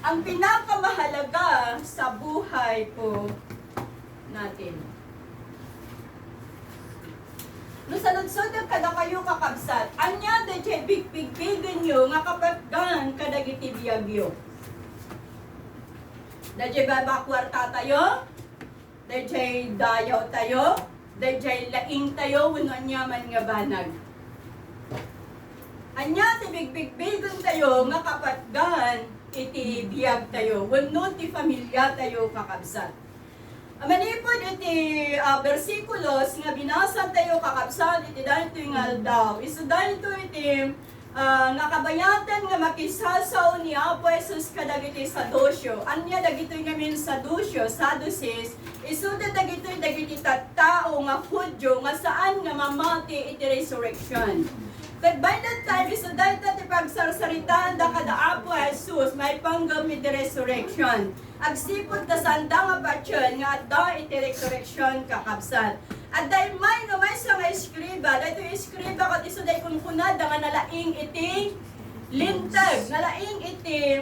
ang pinakamahalaga sa buhay po natin. No sa lunsod ng kada kayo kakabsat, anya da jay bigbigan nyo nga kapatgan kadagiti biyagyo. Da jay babakwarta tayo, da jay dayaw tayo, da jay laing tayo, wano anya man nga banag. Anya ti bigbigan tayo nga kapatgan iti biyag tayo, wano ti pamilya tayo kakabsat. Manipod iti versikulos nga binasa tayo kakabsat iti dahito yung aldaw. Iso dahito iti nakabayatan nga makisasaw ni Apo Jesus kadagiti sadusyo. Anya dagito yung ngamin sadusyo, sadusis, iso dagito yung dagiti tattao nga Hudyo nga saan nga mamati iti resurrection. But by that time, iso dahil ti pagsarsaritaan da kada Apo Jesus, may panggam iti resurrection. Agsipot na sanda nga patyon nga da iti resurrection kakabsat. At dahil may nga may sa nga iskriba, dahil ito iskriba kat iso dahil kunkunada nga nalaing iti lintag. Nalaing iti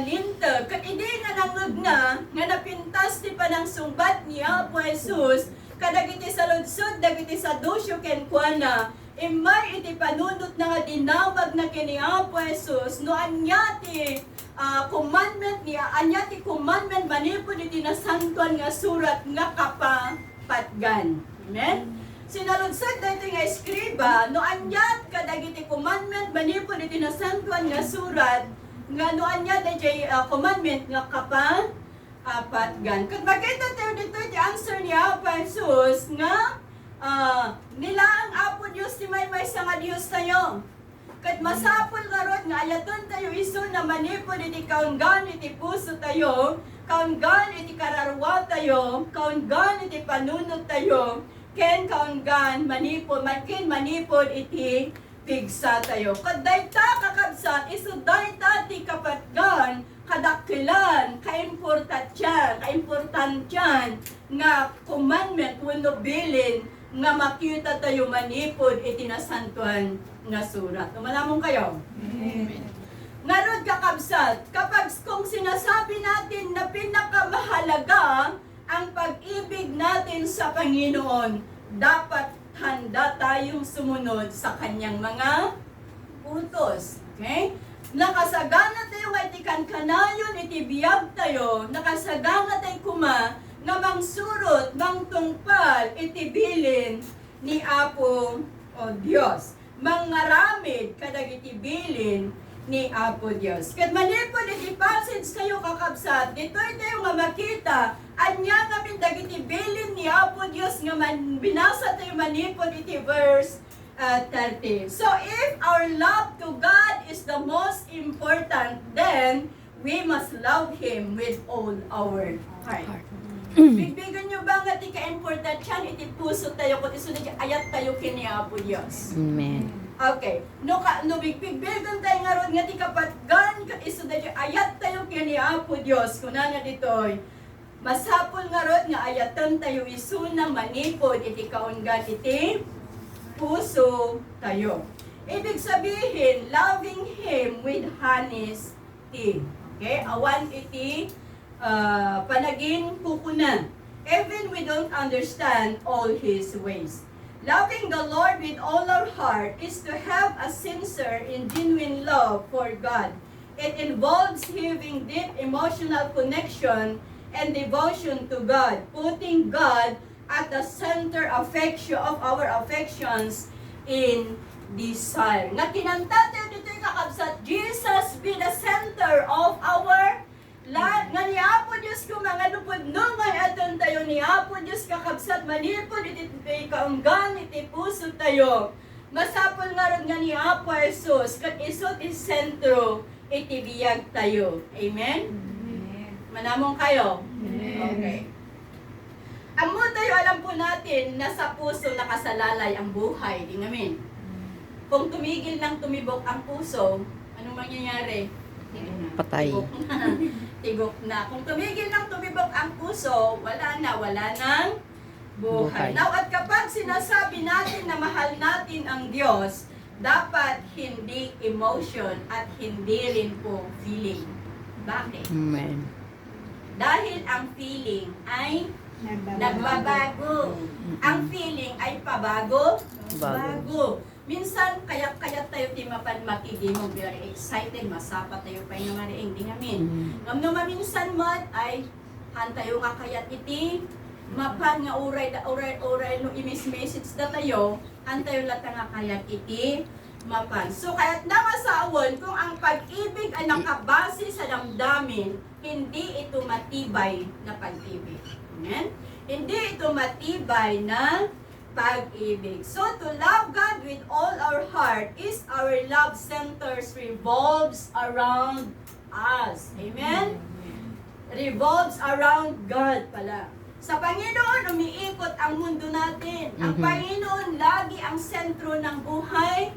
lintag. Kat hindi nga nangag na, nga napintas ti panang sumbat ni Apo Jesus, kadagiti sa lunsod, dagiti sa dusyo kenkwana, imay iti panunot na nga dinawag na kini Apo Jesus, no anya ti commandment niya, anya ti commandment manipod iti nasantuan nga surat nga kapapatgan. Amen? Sinalunsad dito nga eskriba, no anyat kadagiti commandment manipod iti nasantuan nga surat nga no anya diti commandment nga kapapatgan. Kung makita tayo dito iti answer niya Apo Jesus nga nila ang Apo Diyos ti may sa nga Diyos tayo. Kat masapol karot nga ayaton tayo iso na manipod iti kaunggan iti puso tayo, kaunggan iti kararwa tayo, kaunggan iti panunod tayo, ken kaunggan manipod iti pigsa tayo. Kat dayta kakabsat iso dayta ti kapatgan kadakilan kaimportantyan nga commandment wenno bilin nga makita tayo manipod iti nasantuan nga surat. Malamong kayo? Amen. Ngarod kakabsat, kapag kung sinasabi natin na pinakamahalaga ang pag-ibig natin sa Panginoon, dapat handa tayong sumunod sa kanyang mga utos. Okay? Nakasagana tayo nga iti kankanayon, iti biyag tayo, nakasagana tayo kuma, nga mangsurot, mangtungpal, itibilin ni Apo o Diyos. Mangaramid kadagiti bilin ni Apo Diyos. Kat manipod iti passage kayo kakabsat, dito'y tayo nga makita, anya kami dagiti bilin ni Apo Diyos nga binasa tayo manipod iti verse 30. So if our love to God is the most important, then we must love Him with all our heart. Bigbigan nyo ba nga ti ka-important yan, iti puso tayo, kung isunod ayat tayo kini Apo Diyos. Amen. Okay. No bigbigan tayo nga ron nga ti kapatgan, isunod ayat tayo kini Apo Diyos. Kuna nga ditoy, masapol nga ron nga ayatan tayo isuna manipod, iti kaunggan iti puso tayo. Ibig sabihin, loving Him with honesty. Okay? Awan iti panagin kukunan. Even we don't understand all His ways. Loving the Lord with all our heart is to have a sincere and genuine love for God. It involves having deep emotional connection and devotion to God, putting God at the center of our affections in desire. Nga kinanta tayo dito yung kakabsat, Jesus be the center of our lahat nga ni Apo Diyos ko mga lupod no ngay aton tayo ni Apo Diyos kakabsat manipod iti kaunggan iti puso tayo. Masapol nga ron nga ni Apo Jesus kat isot is sentro iti biyag tayo. Amen? Amen. Manamong kayo? Amen. Okay. Amo tayo alam po natin na sa puso nakasalalay ang buhay. Di namin. Kung tumigil ng tumibok ang puso, anong mangyayari? Patay. Tibok na. Kung tumigil ng tumibok ang puso, wala nang buhay. Now, at kapag sinasabi natin na mahal natin ang Diyos, dapat hindi emotion at hindi rin po feeling. Bakit? Amen. Dahil ang feeling ay nagbabago. Ang feeling ay pabago, bago. Minsan, kayat tayo ti mapanmakidi mo, very excited, masapa tayo pa yung mariing, di ngamin. Ngam no maminsan mo ay, hantayo nga kayat iti, mapan nga uray no imis-message na tayo, hantayo lata nga kayat iti, mapan. So, kaya't namasawon, kung ang pag-ibig ay nakabase sa damdamin, hindi ito matibay na pag-ibig. Amen? Hindi ito matibay na pag-ibig. So, to love God with all our heart is our love centers revolves around us. Amen? Revolves around God pala. Sa Panginoon, umiikot ang mundo natin. Ang Panginoon, lagi ang sentro ng buhay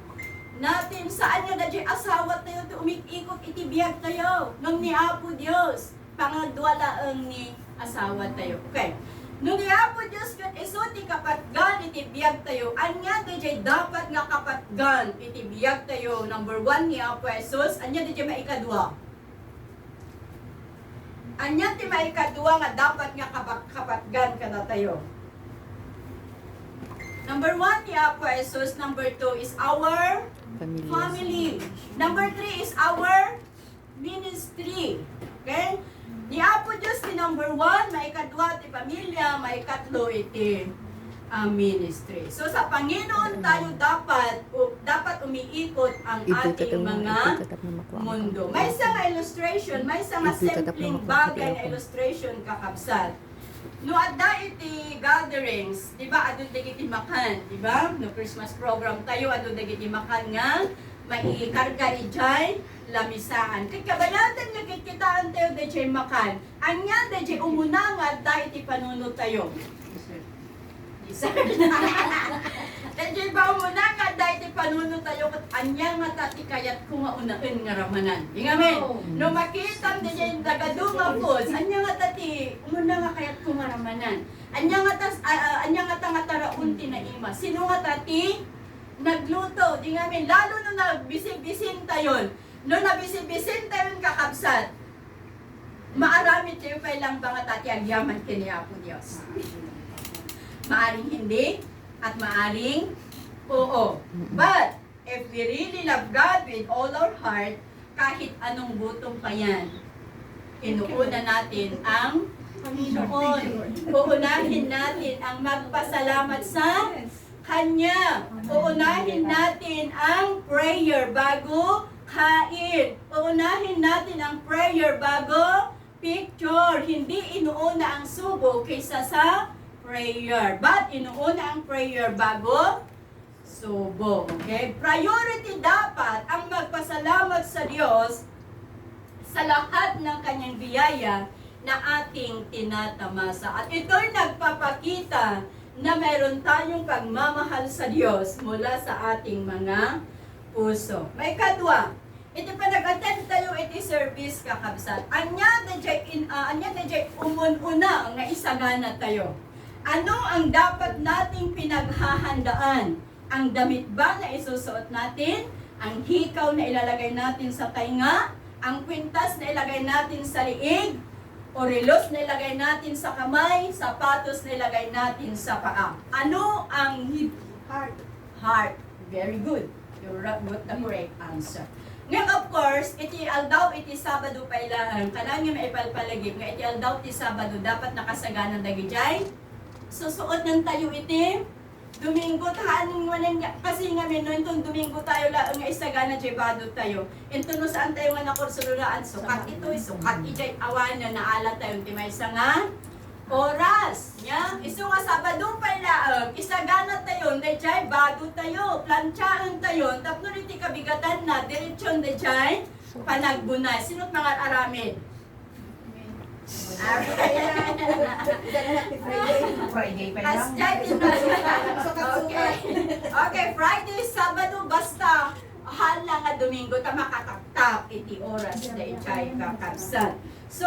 natin. Saan nga dadya asawa tayo, umiikot, itibiyag tayo. Nung ni Apo Diyos, pangadwalaang ni asawa tayo. Okay. Nung iapo Diyos kat iso ti kapatgan itibiyag tayo. Anya DJ dapat nga kapatgan itibiyag tayo. Number 1 ni Apo Jesus. Anya DJ maikadwa. Anya ti maikadwa nga dapat nga kapatgan kada tayo. Number 1 ni Apo Jesus. Number 2 is our family. Number 3 is our ministry. Okay? Ni Apo Diyos ti number 1, maikadwa ti pamilya, maikatlo iti ministry. So sa Panginoon tayo dapat umiikot ang ating mga mundo. May isang illustration, may isang simpleng bagay na illustration kakabsat. No adda iti gatherings, di ba adun dagiti makan, di ba? No Christmas program tayo adun dagiti makan nga maikarga ijay lamisaan. Kay kabayatan nga kikitaan tayo dayjay makan. Anya dayjay umunangad dahil iti panunod tayo. Dayjay ba umunangad dahil iti panunod tayo kat anya nga tati kayat ko nga unaen nga ramanan. Di ngamen. No makita dayjay dagaduma foods, anya nga tati umuna nga kayat ko nga ramanan. Anya nga nga taraunti na ima. Sino nga tati nagluto? Di ngamen lalo no nagbisig-bisin tayon. No nabisi-bisin tayo kakabsat, maaramit tayo pa ilang mga tati ang yaman kini Apo Diyos. Maaring hindi at maaring oo. But if we really love God with all our heart, kahit anong gutom pa yan, inuuna natin ang Panginoon. Uunahin natin ang magpasalamat sa Kanya. Uunahin natin ang prayer bago kain. Uunahin natin ang prayer bago picture. Hindi inuuna ang subo kaysa sa prayer. But inuuna ang prayer bago subo. Okay? Priority dapat ang magpasalamat sa Diyos sa lahat ng kanyang biyaya na ating tinatamasa. At ito'y nagpapakita na mayroon tayong pagmamahal sa Diyos mula sa ating mga puso. May kadwa, iti pa nag-attend tayo iti service kakabsat. Anya dayjay umununa nga isagana tayo. Ano ang dapat nating pinaghahandaan? Ang damit ba na isusuot natin? Ang hikaw na ilalagay natin sa tainga? Ang kwintas na ilagay natin sa liig? O relos na ilagay natin sa kamay? Sapatos na ilagay natin sa paa? Ano ang heart? Heart. Very good. You got the correct answer. Ngayon, of course, iti aldaw, iti Sabado pa ilang, kanang may ipalpalagip, nga iti aldaw, iti Sabado, dapat nakasaganan dagijay. Susuot ng tayo iti, Domingo, tahanin mo kasi nga no, itong Domingo tayo lang, nga isagana jay bado tayo. Ito no saan tayo nga nakursurulaan, sukat ito, sukat ijay awan na naala tayo, iti may nga oras. Ya? Iso nga Sabado pala, isagana tayo, dayjay bado tayo, planchahan tayo, tapno iti kabigatan na, diretsyon dayjay, panagbunay. Sino't mga aramid? Friday pa lang. Okay, Friday, Sabado, basta hala nga Domingo, ta makakaptap iti oras na ichay kakabsat. So,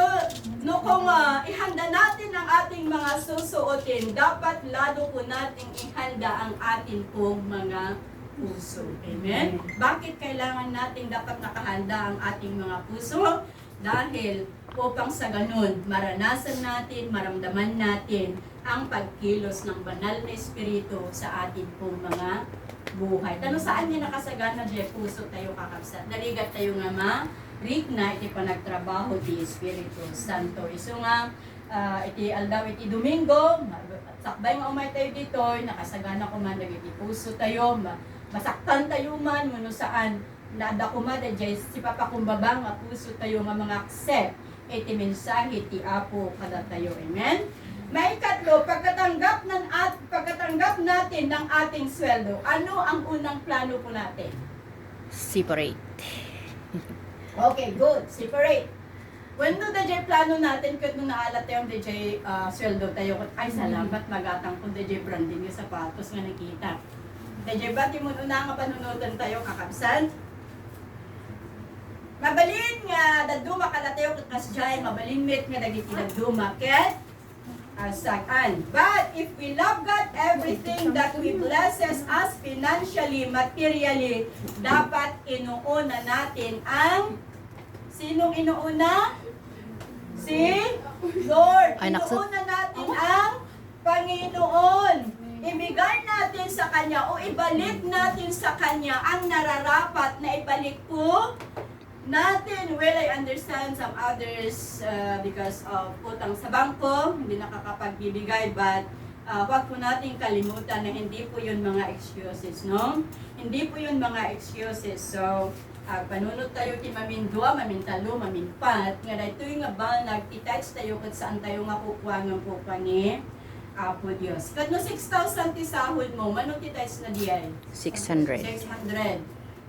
no kung ihanda natin ang ating mga susuotin, dapat lalo po nating ihanda ang atin pong mga puso. Amen? Bakit kailangan nating dapat nakahanda ang ating mga puso? Dahil upang sa ganun, maranasan natin, maramdaman natin ang pagkilos ng banal na Espiritu sa atin pong mga buhay. Tanong saan niya nakasagana di puso tayo kakabsat. Daligat tayo nga ma-rigna iti panagtrabaho di Espiritu Santo. Iso nga, iti aldaw iti Domingo, sakbay nga umay tayo dito, nakasagana ko man iti puso tayo, masaktan tayo man, mano saan, nada ko man, si Papa kumbabang nga puso tayo nga mga accept, iti mensahe ti Apo kada tayo. Amen? May ikatlo, pagkatanggap natin ng ating sweldo, ano ang unang plano po natin? Separate. Okay, good. Separate. When no DJ plano natin, kung nung naalat tayo DJ sweldo tayo, ay salamat magatang kung DJ branding yung sapatos nga nakita. DJ ba, mo na nga panunutan tayo kakabsan? Mabalin nga, daduma ka na tayo kasjay, mabalin mit nga dagiti daduma, ket? Saan. But if we love God, everything that we blesses us financially, materially, dapat inuuna natin ang sinong inuuna? Si Lord. Ay, naksa- Inuuna natin ang Panginoon. Ibigay natin sa Kanya o ibalik natin sa Kanya ang nararapat na ibalik po natin. Well, I understand some others because of utang sa bangko, hindi nakakapagbibigay, but huwag po natin kalimutan na hindi po yun mga excuses, no? Hindi po yun mga excuses. So, panunod tayo ti mamindua, mamintalo, maminpat, nga dito yung nga ba, nagtitouch tayo kung saan tayo nga kukuwangan po pa ni Apo Diyos. Kat no 6,000 ti sahod mo, manong titouch na diyan? 600. 600.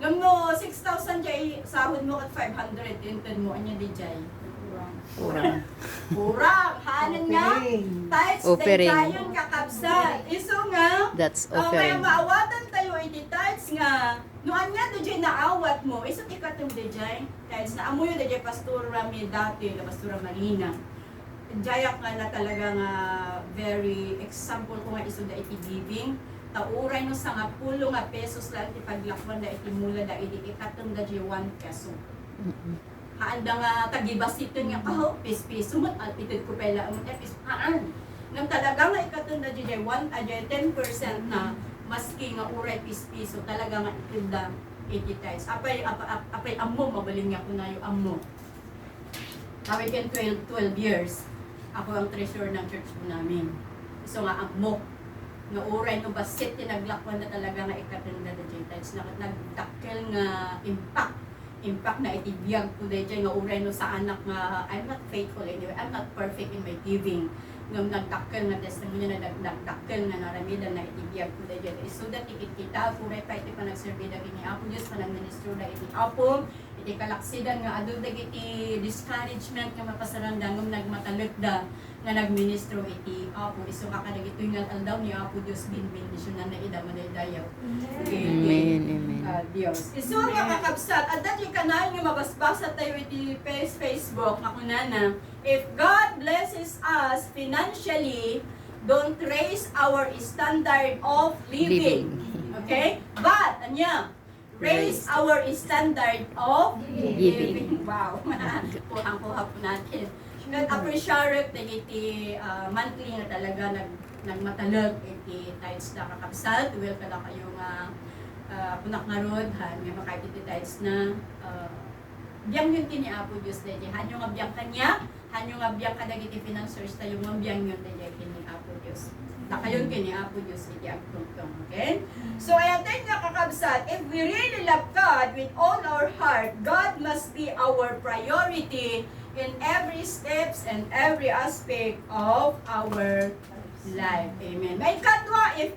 Ngam mo, 6,000 jay, sahod mo at 500, tintin mo, anya di jay? Kurang. Kurang, hanan nga, tights, Offering. tayo kakabsat. Iso nga, That's kaya offering. maawatan tayo iti tights nga, noan nga di jay naawat mo, iso ikatong di jay, tights na amoy di jay Pastor Rami dati, na Pastor Marina. Jayak nga na talaga nga very example ko nga iso da iti giving, tauray no sa nga pulo nga pesos lang ti paglakwan da iti mula da iti ikatong da di 1 peso. Haanda nga tagibasiton nga kaho piso mo at itid ko pala ang pis haan. Ngam talaga nga ikatong da di 10% na maski nga uray piso talaga nga itid da iti times. Apay ammo mabaling nga ko na yung ammo. Kami ken 12 years. Ako ang treasurer ng church po namin. So nga ammo nga uray no basit tinaglakwan na talaga nga ikatenda da Gentiles na nagdakkel nga impact na itibiyag ko dayjay nga uray no sa anak nga I'm not faithful anyway, I'm not perfect in my giving nga nagdakkel nga testimony na nagdakkel nga naramida na itibiyag ko dayjay so that kita uray pa iti panagserbi da kini Apo Dios panagministro da iti Apo iti kalaksidan nga adto dagiti discouragement nga mapasaranda ngam nagmatalek da nga nagministro iti Apo iso ka kadagito nga aldaw ni Apo Dios benedisyonan na ida madaydayaw. Amen, amen. Dios. Iso nga kakabsat at dati kanayon nga mabasbasa tayo iti Facebook nga kunana if God blesses us financially, don't raise our standard of living. Okay? But anya raise our standard of living. Wow. Kuhang-kuha po natin. Nag-appreciate iti monthly na talaga nagmatalag iti tides na kakabsat. Well, kada kayo nga punak nga rod, nga makait iti tides na biyang yun kini Apo Diyos dahil. Hanyo nga biyang kanya, hanyo nga biyang kadag iti financiers tayo nga biyang yun dahil kini Apo Diyos. Nakayon kini Apo Diyos iti agtungtong. Okay? So, ayatin nga kakabsat, if we really love God with all our heart, God must be our priority in every steps and every aspect of our life. Amen. May katwa, if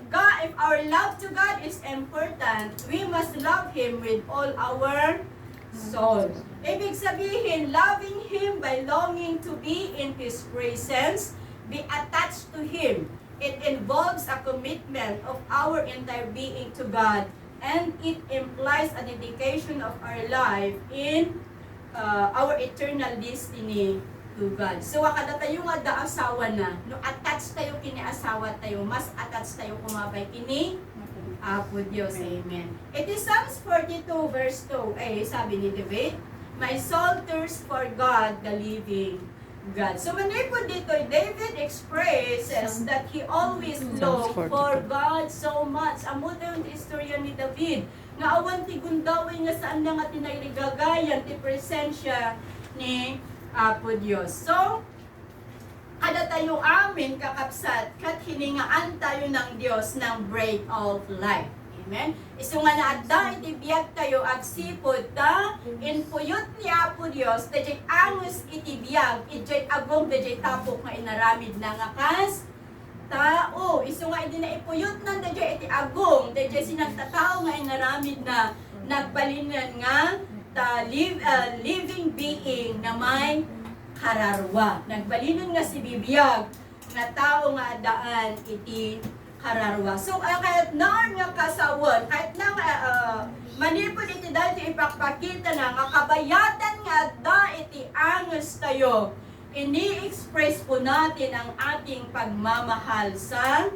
our love to God is important, we must love Him with all our soul. Ibig sabihin, loving Him by longing to be in His presence, be attached to Him. It involves a commitment of our entire being to God, and it implies a dedication of our life in our eternal destiny to God. So, kada tayo nga da asawa na, no attached tayo kini asawa tayo, mas attached tayo kumabay kini Apo Diyos. Amen. It is Psalms 42 verse 2. Sabi ni David, My soul thirsts for God, the living God. So manipod dito, David expresses that he always longed for God so much. Amo daw yung istorya ni David. Nga awan ti gundawin nga saan na nga tinarigagayan ti presensya ni Apo Diyos. So, kada tayo amin kakapsat, kat hiningaan tayo ng Diyos ng break of life. Amen? Iso nga na adda iti biyag tayo agsipod ta inpuyot ni Apo Dios dayjay angus iti biyag ijay agong dayjay tapok nga inaramid na nga kas tao. Iso nga idi na ipuyot nan dayjay iti agong dayjay sinagtatao nga inaramid na nagbalingan nga living being na may kararwa. Nagbalinan nga si bibiyag nga tao nga daan iti kararwa. So, kahit na nga kasawon, kahit na manipod iti dahil ipakpakita na, nga kabayatan nga da iti angus tayo, ini-express po natin ang ating pagmamahal sa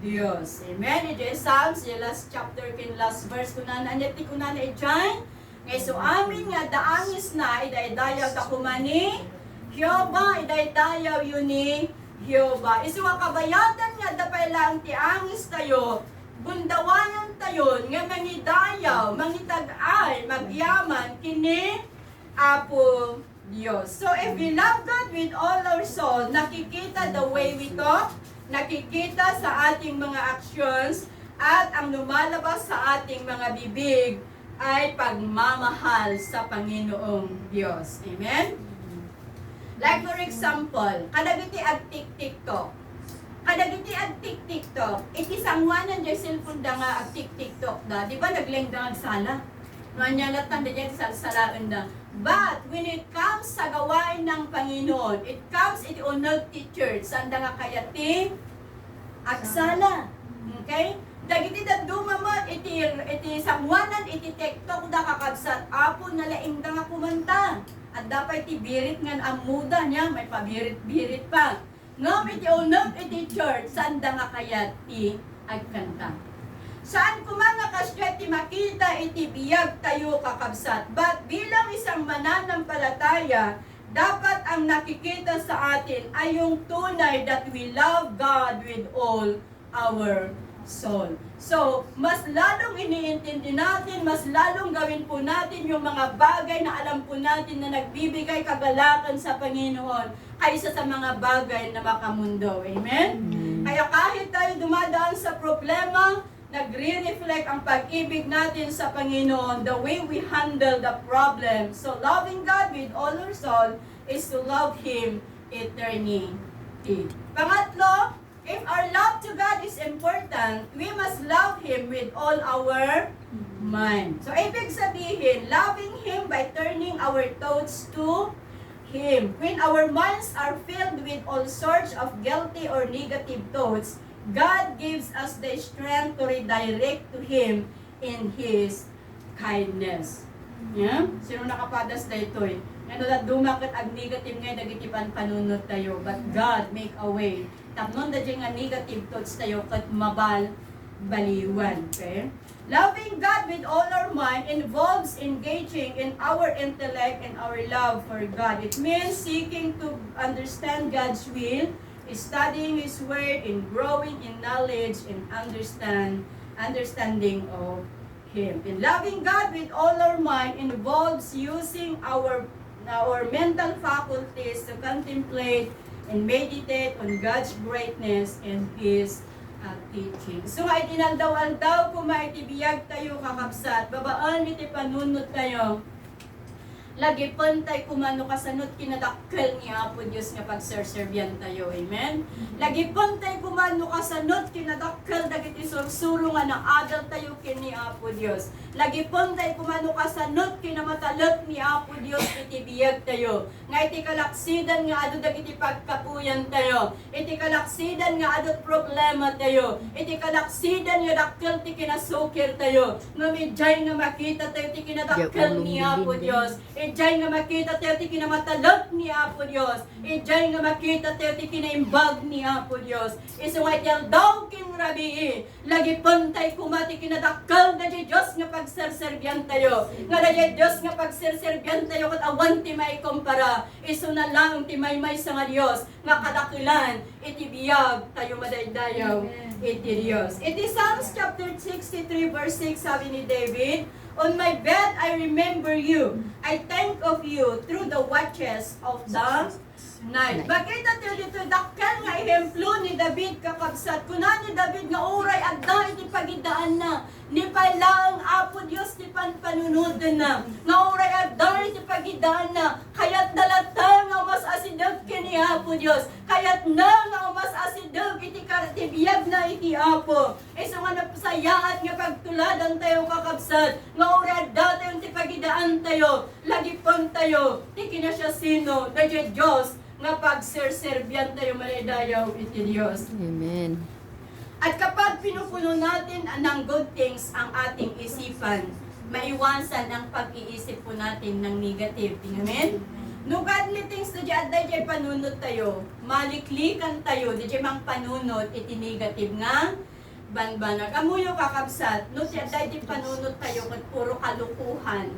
Diyos. Amen? Ito yung Psalms, yung last chapter, last verse, kunan, anyati kunan na ityan, ngay so amin nga daangis na, idaydayaw takumani, Hyoba, idaydayaw yun ni Hyoba. Isuwa kabayatan nga dapay lang ti angis tayo, bundawanan tayo, nga mangidayaw, mangitag-ay, magyaman, kini Apo Diyos. So if we love God with all our soul, nakikita the way we talk, nakikita sa ating mga actions, at ang lumalabas sa ating mga bibig ay pagmamahal sa Panginoong Diyos. Amen? Like for example, kadagiti ag TikTok. Kadagiti ag TikTok. Iti sangwanan jay cellphone da nga ag TikTok da. Di ba nagleng da agsala? Manyalatan da jay salsalaan da. But when it comes sa gawain ng Panginoon, it comes iti unag ti church. Saan da nga kaya ti agsala. Okay? Dagiti da dumamot iti sangwanan iti TikTok da kakabsat apo na laing da nga kumanta. At dapat iti birit nga amuda niya, may pabirit-birit pa. Ngam iti unag iti church, saan da nga kaya ti agkanta. Saan kumanga kasya ti makita iti biyag tayo kakabsat. But bilang isang mananampalataya, dapat ang nakikita sa atin ay yung tunay that we love God with all our soul. So, mas lalong iniintindi natin, mas lalong gawin po natin yung mga bagay na alam po natin na nagbibigay kagalakan sa Panginoon kaysa sa mga bagay na makamundo. Amen? Kaya kahit tayo dumadaan sa problema, nagre-reflect ang pag-ibig natin sa Panginoon, the way we handle the problem. So, loving God with all our soul is to love Him eternity. Pangatlo, if our love to God is important, we must love Him with all our mind. So, ibig sabihin, loving Him by turning our thoughts to Him. When our minds are filled with all sorts of guilty or negative thoughts, God gives us the strength to redirect to Him in His kindness. Yeah? Sino nakapadas na ito eh? Ano na dumakit ag negative ngayon, nagitipan panunod tayo. But God make a way. Tapnon na dyan nga negative thoughts tayo kat mabal baliwan. Okay? Loving God with all our mind involves engaging in our intellect and our love for God. It means seeking to understand God's will, studying His Word, and growing in knowledge and understanding of Him. And loving God with all our mind involves using our mental faculties to contemplate and meditate on God's greatness and His teaching. So, ay tinaldaw-aldaw kung maitibiyag tayo kakapsat, babaan iti panunod tayo, lagi pantay kumano kasanot kinadakkel ni Apo Diyos nga pagserserbian tayo. Amen? Lagi pantay kumano kasanot kinadakkel dagiti sursuro nga ng adal tayo kini Apo Diyos. Lagi pantay kumano kasanot kinamatalot ni Apo Diyos iti biyag tayo. Nga iti kalaksidan nga adu dagiti pagkapuyan tayo. Iti kalaksidan nga adu problema tayo. Iti kalaksidan nga dakkel ti kinasukir tayo. Nga medjay nga makita tayo ti kinadakkel ni Apo Diyos. ijay nga makita tayo ti kinamatalok ni Apo Dios. Ijay nga makita tayo ti kinaimbag ni Apo Dios. Isu nga iti daw kin rabii. Lagi puntay kumati kinadakkel na di Dios nga pagserserbian tayo. Nga na di Dios nga pagserserbian tayo ket awan ti may kumpara. Isu na lang ti may sa nga Dios nga kadakilan iti biyag tayo madaydayaw iti Dios. Iti Psalms chapter 63 verse 6 sabi ni David, "On my bed I remember you. I think of you through the watches of the night." Bakit natin dito dakkel nga ehemplo ni David kakabsat. Kuna ni David nga oray adda iti pagidaan na. Ni palang Apo Dios ti panpanunutan na. Nga oray adda iti pagidaan na. Kaya't dalata nga mas asidog kini Apo Dios. Kaya't na nga mas asidog iti karatibiyag na iti Apo. Iso nga napasayaat nga pagtuladan tayo kakabsat. Nga oray adda tayo ti pagidaan tayo. Lagi pon tayo. Ti kinasya sino. Dadya Diyos nga pagserserbian tayo maladayaw iti Diyos. Amen. At kapag pinupuno natin ng good things ang ating isipan, maiwasan ang pag-iisip po natin ng negative. Amen? No godly things na dyan, dyan panunod tayo, maliklikan tayo, dyan mang panunod, iti negative nga, banbanag. Amuyo kakabsat, no dyan panunod tayo, kat puro kalukuhan.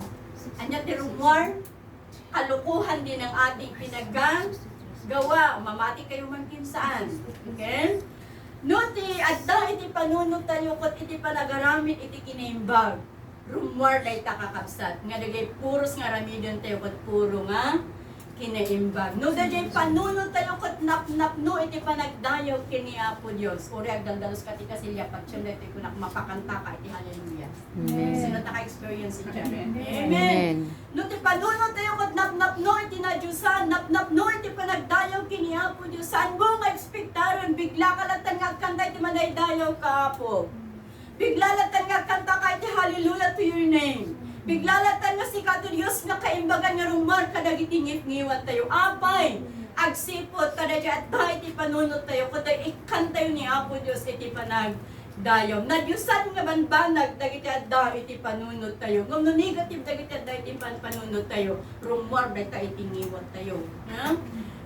Anya ti rumor, kalukuhan din ang ating pinaggawa, mamati kayo man kinsaan. Okay? No ti adda iti panunod tayo ket iti panagaramit iti kinaimbag. Rumor day takakabsat nga dagay puros nga ramidon tayo ket puro nga kinaimbag. No dagay panunod tayo ket napnapno iti panagdayaw kini Apo Dios. Ori agdaldalos kati kasilya pagtyon iti kunak mapakanta ka iti hallelujah. Sino ta ka-experience iti? Amen. No ti panunod tayo ket napnapno iti nadyusan, napnapno iti panagdayaw kini Apo Dios. Saan mo nga ekspektaron bigla ka latan nga kanta iti manaydayaw ka Apo. Bigla latan nga kanta ka iti hallelujah to your name. Bigla latan nga si Kato Dios nga kaimbagan nga rumar kadagiti ngit-ngiwan tayo. Apay, agsipot kadagiti at iti panunod tayo kuta ikantayo ni Apo Dios iti panagdayaw. Nadyusan nga banbanag dagiti adda iti panunod tayo. Ngam no negative dagiti adda iti panunod tayo. Rumor dagita iti ngiwan tayo. Ha?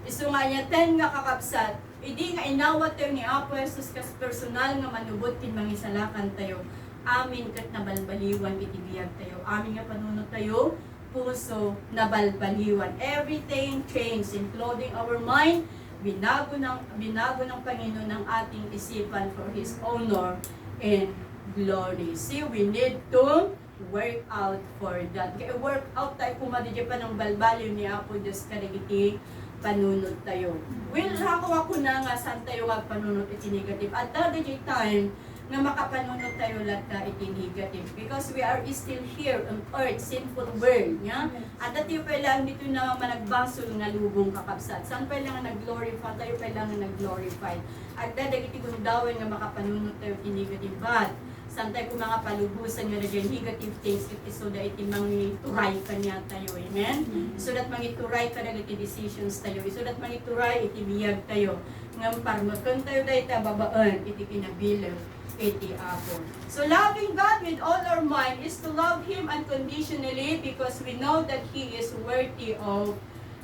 Isu nga niya ten nga kakabsat. Idi nga inawat tayo ni Apo Jesus kas personal nga manubot kin mangisalakan tayo. Amin kat nabalbaliwan iti biyag tayo. Amin nga panunod tayo, puso nabalbaliwan. Everything changed, including our mind. Binago ng Panginoon ng ating isipan for His honor and glory. See, we need to work out for that. Kaya work out tayo kumadidya pa ng balbaliw ni Apo Diyos kadagiti panunod tayo. Will ako na nga saan tayo nga panunod iti negative. At dadagay time, nga makapanunod tayo lata iti negative because we are still here on earth, sinful world, nya? At dati pa lang dito na managbasol nga lubong kakabsat. Saan pa lang nag-glorify tayo pa lang nag-glorify. At dadagiti gundawan nga makapanunod tayo iti negative. But saan tayo kung mga palubusan nga na negative things iti so that iti mangituray ka niya tayo. Amen? So that mangituray ka na iti decisions tayo. So that mangituray iti biyag tayo. Ngam parmakon tayo dahil babaan iti kinabilaw iti Apo. So loving God with all our mind is to love Him unconditionally because we know that He is worthy of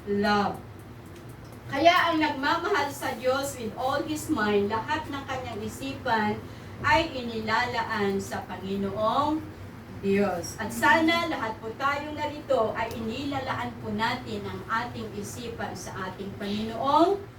love. Kaya ang nagmamahal sa Diyos with all his mind, lahat ng kanyang isipan ay inilalaan sa Panginoong Diyos. At sana lahat po tayo narito ay inilalaan po natin ang ating isipan sa ating Panginoong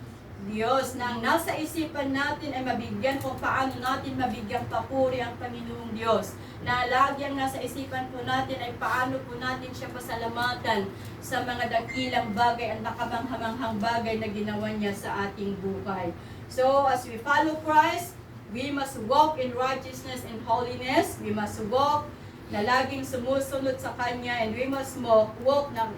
Diyos, na ang nasa isipan natin ay mabigyan kung paano natin mabigyan papuri ang Panginoong Diyos. Na lagi ang nasa isipan po natin ay paano po natin siya pasalamatan sa mga dakilang bagay at nakamanghamanghang bagay na ginawa niya sa ating buhay. So, as we follow Christ, we must walk in righteousness and holiness. We must walk na laging sumusunod sa Kanya, and we must walk na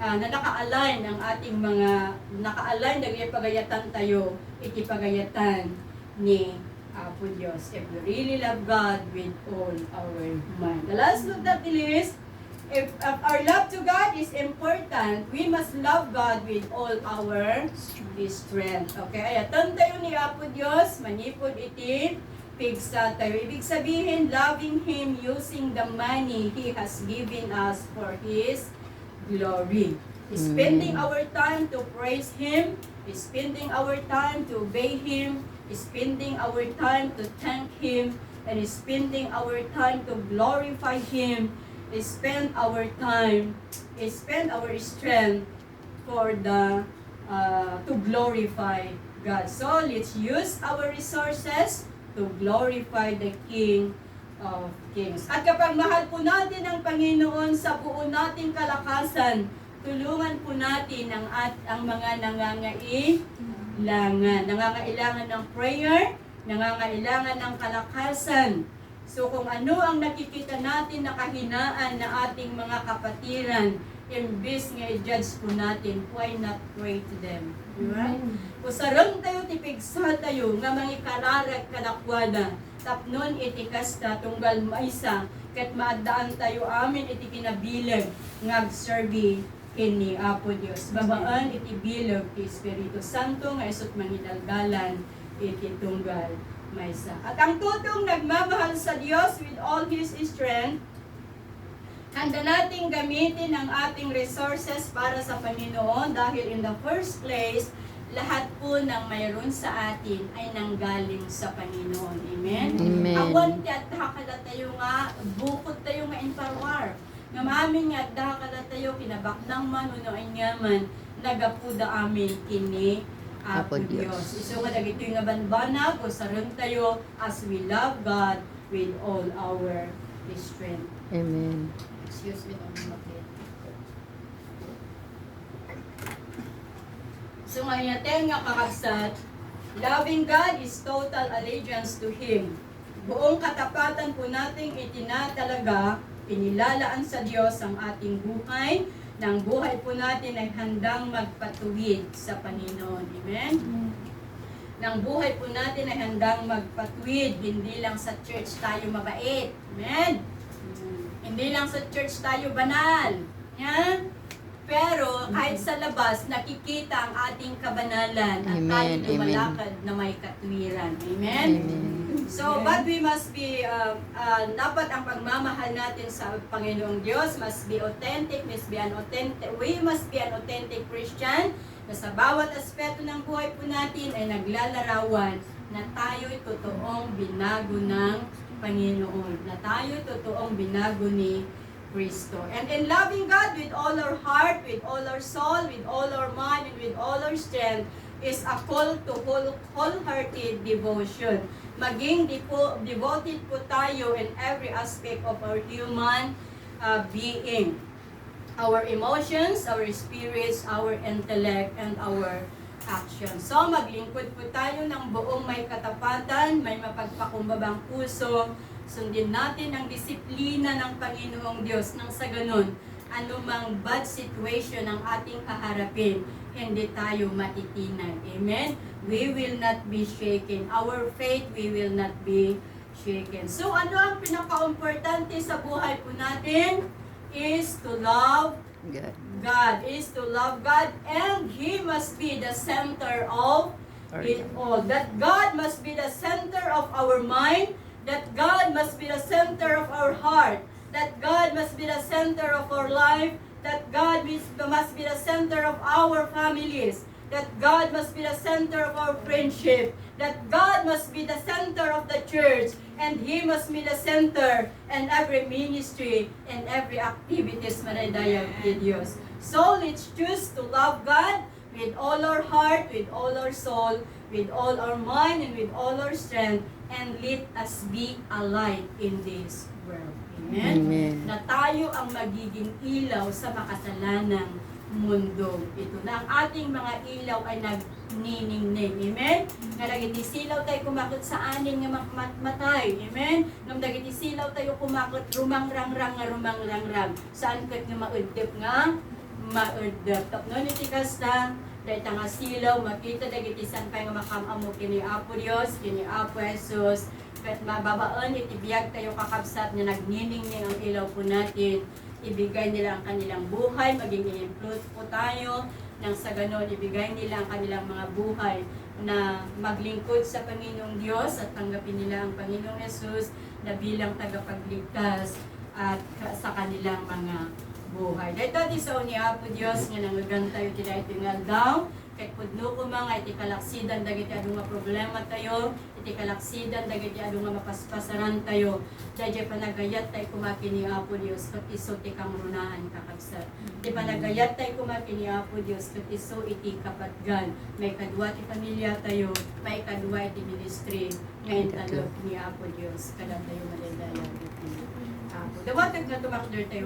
naka-align ang ating mga naka-align na pagayatan tayo, itipagayatan ni Apo Diyos. If we really love God with all our mind. The last note that is, if our love to God is important, we must love God with all our strength. Okay, ayatan tayo ni Apo Diyos, manipod iti pigsa tayo. Ibig sabihin, loving Him using the money He has given us for His glory. Spending our time to praise Him, spending our time to obey Him, spending our time to thank Him, and spending our time to glorify Him, spend our strength for to glorify God. So let's use our resources to glorify the King of Kings. At kapag mahal po natin ang Panginoon sa buo nating kalakasan, tulungan po natin ang mga nangangailangan ng prayer, nangangailangan ng kalakasan. So kung ano ang nakikita natin na kahinaan na ating mga kapatiran, imbes nga i-judge po natin, why not pray to them? Diba? Kung sarang tayo tipigsa tayo, nga mga kararag kanakwada, tapnon iti kasta tunggal maisa, kat maadaan tayo amin iti kinabilag, ngag-serve kini Apo Dios. Babaan iti bilag ti Espiritu Santo nga isut mangidaldalan iti tunggal maysa. At ang tutong nagmamahal sa Dios with all His strength, handa nating gamitin ang ating resources para sa Panginoon dahil in the first place, lahat po ng mayroon sa atin ay nanggaling sa Panginoon. Amen? Amen. Awan ti at hakala tayo nga, bukod tayo nga inparwar. Nga mamin nga at hakala tayo, kinabaknang man, uno ay nyaman, nagapuda amin kini Apo Dios. Iso nga dagito yung banbanag o sarang tayo as we love God with all our strength. Amen. Excuse me, so ngayon natin nga kakabsat, loving God is total allegiance to Him. Buong katapatan po nating itinatalaga, inilalaan sa Diyos ang ating buhay, ng buhay po natin ay handang magpatuwid sa Panginoon. Amen? Ng buhay po natin ay handang magpatuwid, hindi lang sa church tayo mabait. Amen? Hindi lang sa church tayo banal. Yan? Pero kahit sa labas, nakikita ang ating kabanalan at tayo Amen. lumalakad na may katwiran. Amen? Amen. So, but we must be, dapat ang pagmamahal natin sa Panginoong Diyos must be authentic, we must be an authentic Christian na sa bawat aspeto ng buhay po natin ay naglalarawan na tayo'y totoong binago ng Panginoon, na tayo'y totoong binago ni Kristo. And in loving God with all our heart, with all our soul, with all our mind, and with all our strength is a call to wholehearted devotion. Maging devoted po tayo in every aspect of our human being. Our emotions, our spirits, our intellect, and our actions. So, maglingkod po tayo ng buong may katapatan, may mapagpakumbabang puso. Sundin natin ang disiplina ng Panginoong Diyos nang sa ganun, anumang bad situation ang ating kaharapin, hindi tayo matitinag. Amen? We will not be shaken. Our faith, we will not be shaken. So, ano ang pinaka-importante sa buhay po natin? Is to love God. Is to love God, and He must be the center of it all. That God must be the center of our mind, that God must be the center of our heart, that God must be the center of our life, that God must be the center of our families, that God must be the center of our friendship, that God must be the center of the church, and He must be the center in every ministry and every activities manaydayan ni Diyos. So let's choose to love God with all our heart, with all our soul, with all our mind, and with all our strength, and let us be a light in this world. Amen? Amen. Na tayo ang magiging ilaw sa makasalanang mundo. Ito na ang ating mga ilaw ay nagniningning. Amen? Nga dagiti silaw tayo kumakot sa anin nga matay. Amen? Nga dagiti silaw tayo kumakot rumang-rang-rang nga rumang-rang-rang. Saan kat nga maudip nga? Maudip. Tapno ni tikasta, dahil nga silaw, makita dagiti san pa nga makamamo kini Apo Dios, kini Apo Jesus. Kat mababaan, itibiyag tayo kakabsat na nagniningning ang ilaw po natin. Ibigay nila ang kanilang buhay, maging i-include po tayo nang sa ganon, ibigay nila ang kanilang mga buhay na maglingkod sa Panginoong Diyos at tanggapin nila ang Panginoong Jesus na bilang tagapagligtas at sa kanilang mga buhay. Dahil di sa ni Apo Dios nga nangagan tayo tinay tingal daw, kay pudno ko mga iti kalaksidan dagiti adu nga problema tayo, iti kalaksidan dagiti adu nga mapaspasaran tayo. Dahil panagayat tayo kumaki ni Apo Dios ket iso ti kamrunahan kakabsat. Iti panagayat tayo kumaki ni Apo Dios ket iso iti kapatgan. May kadua ti pamilya tayo, may kadua iti ministry ngayon talog ni Apo Dios kada tayo madadala iti Apo. Dawatag na tumakder tayo